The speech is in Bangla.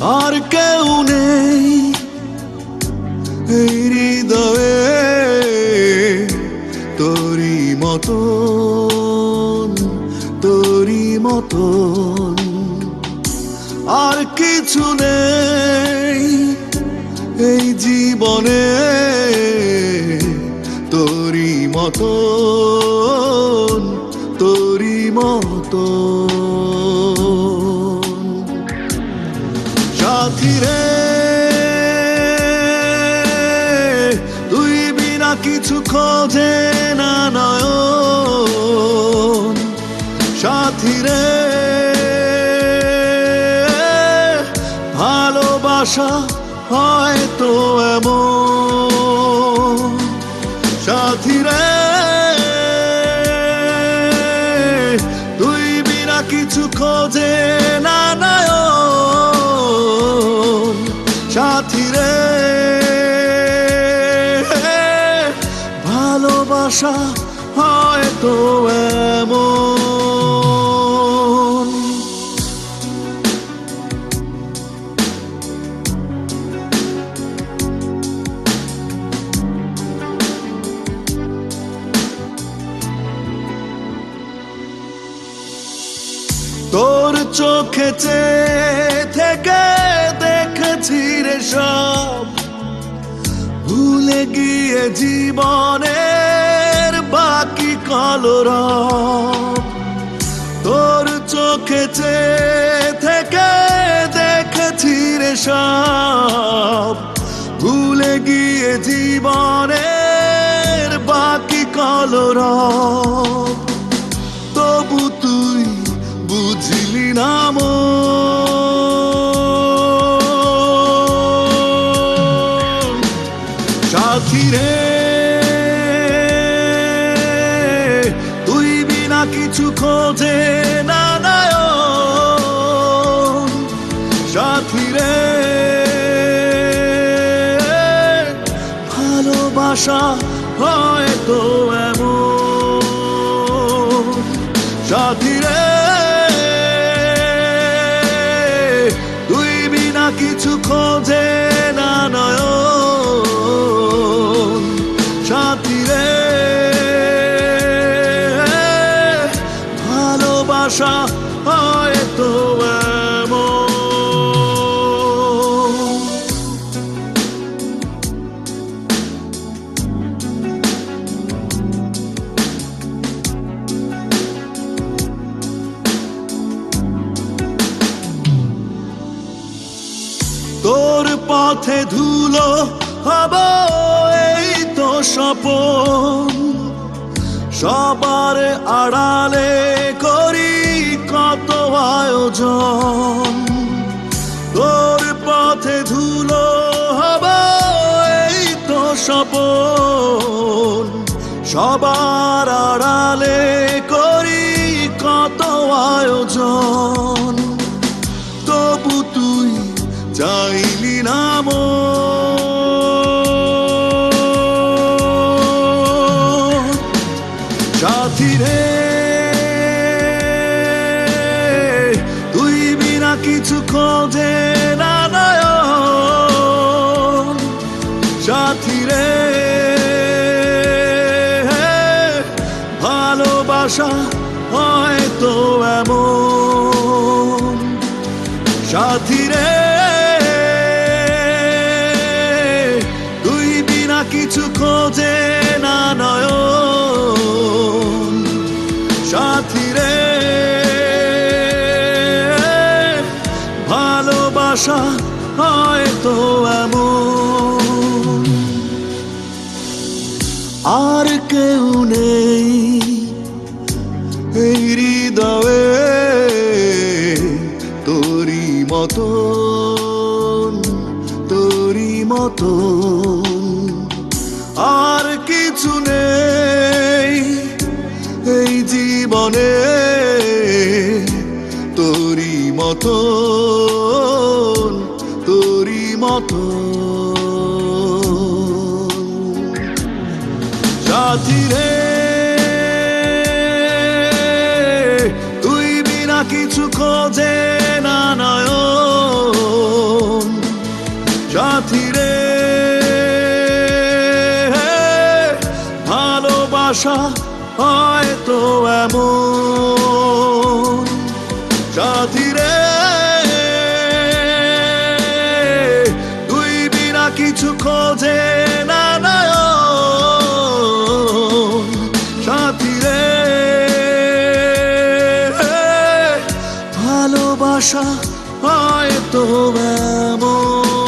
আর কেউ নেই এই হৃদয়ে তোরি মতন, তোরি মতন। আর কিছু নেই এই জীবনে তোরি মতন, তোরি মতন। সাথী রে তুই বিনা কিছু খোঁজে না নয়ন। সাথী রে ভালোবাসা হয়তো এমন। সাথী রে তুই বিনা কিছু খোঁজে না নয়ন। সাথী রে ভালোবাসা হয়তো এমন। তোর চোখে থেকে দেখেছি রে সব, ভুলে গিয়ে জীবনের বাকি কলরব। তোর চোখে থেকে দেখেছি রে সব, ভুলে গিয়ে জীবনের বাকি কলরব। তবু তুই বুঝলি না মন। সাথী রে তুই বিনা কিছু খোঁজে না নয়ন। সাথী রে ভালোবাসা হয়তো এমন। সাথী রে তুই বিনা কিছু খোঁজে না নয়ন। সাথী রে ভালোবাসা হয়তো এমন। তোর পথে ধুলো হব এই তো স্বপন। সবার আড়ালে করি কত আয়োজন। তোর পথে ধুলো হব এই তো স্বপন। সবার আড়ালে করি কত আয়োজন। তবু তুই চাইলি না মন। সাথী রে তুই বিনা কিছু খোঁজে না নয়ন। সাথী রে ভালোবাসা হয়তো এমন। সাথী রে তুই বিনা কিছু খোঁজে না নয়ন। সাথী রে ভালোবাসা হয়তো এমন। আর কেউ নেই এই হৃদয়ে তোরি মতন, তোরি মতন। আর কিছু নেই এই জীবনে তোরি মতন, তোরি মতন। সাথী রে তুই বিনা কিছু খোঁজে না নয়ন। ভালোবাসা হয়তো এমন সাথী রে, তুই বিনা কিছু খোঁজে না নয়ন। সাথী রে, ভালোবাসা হয়তো এমন।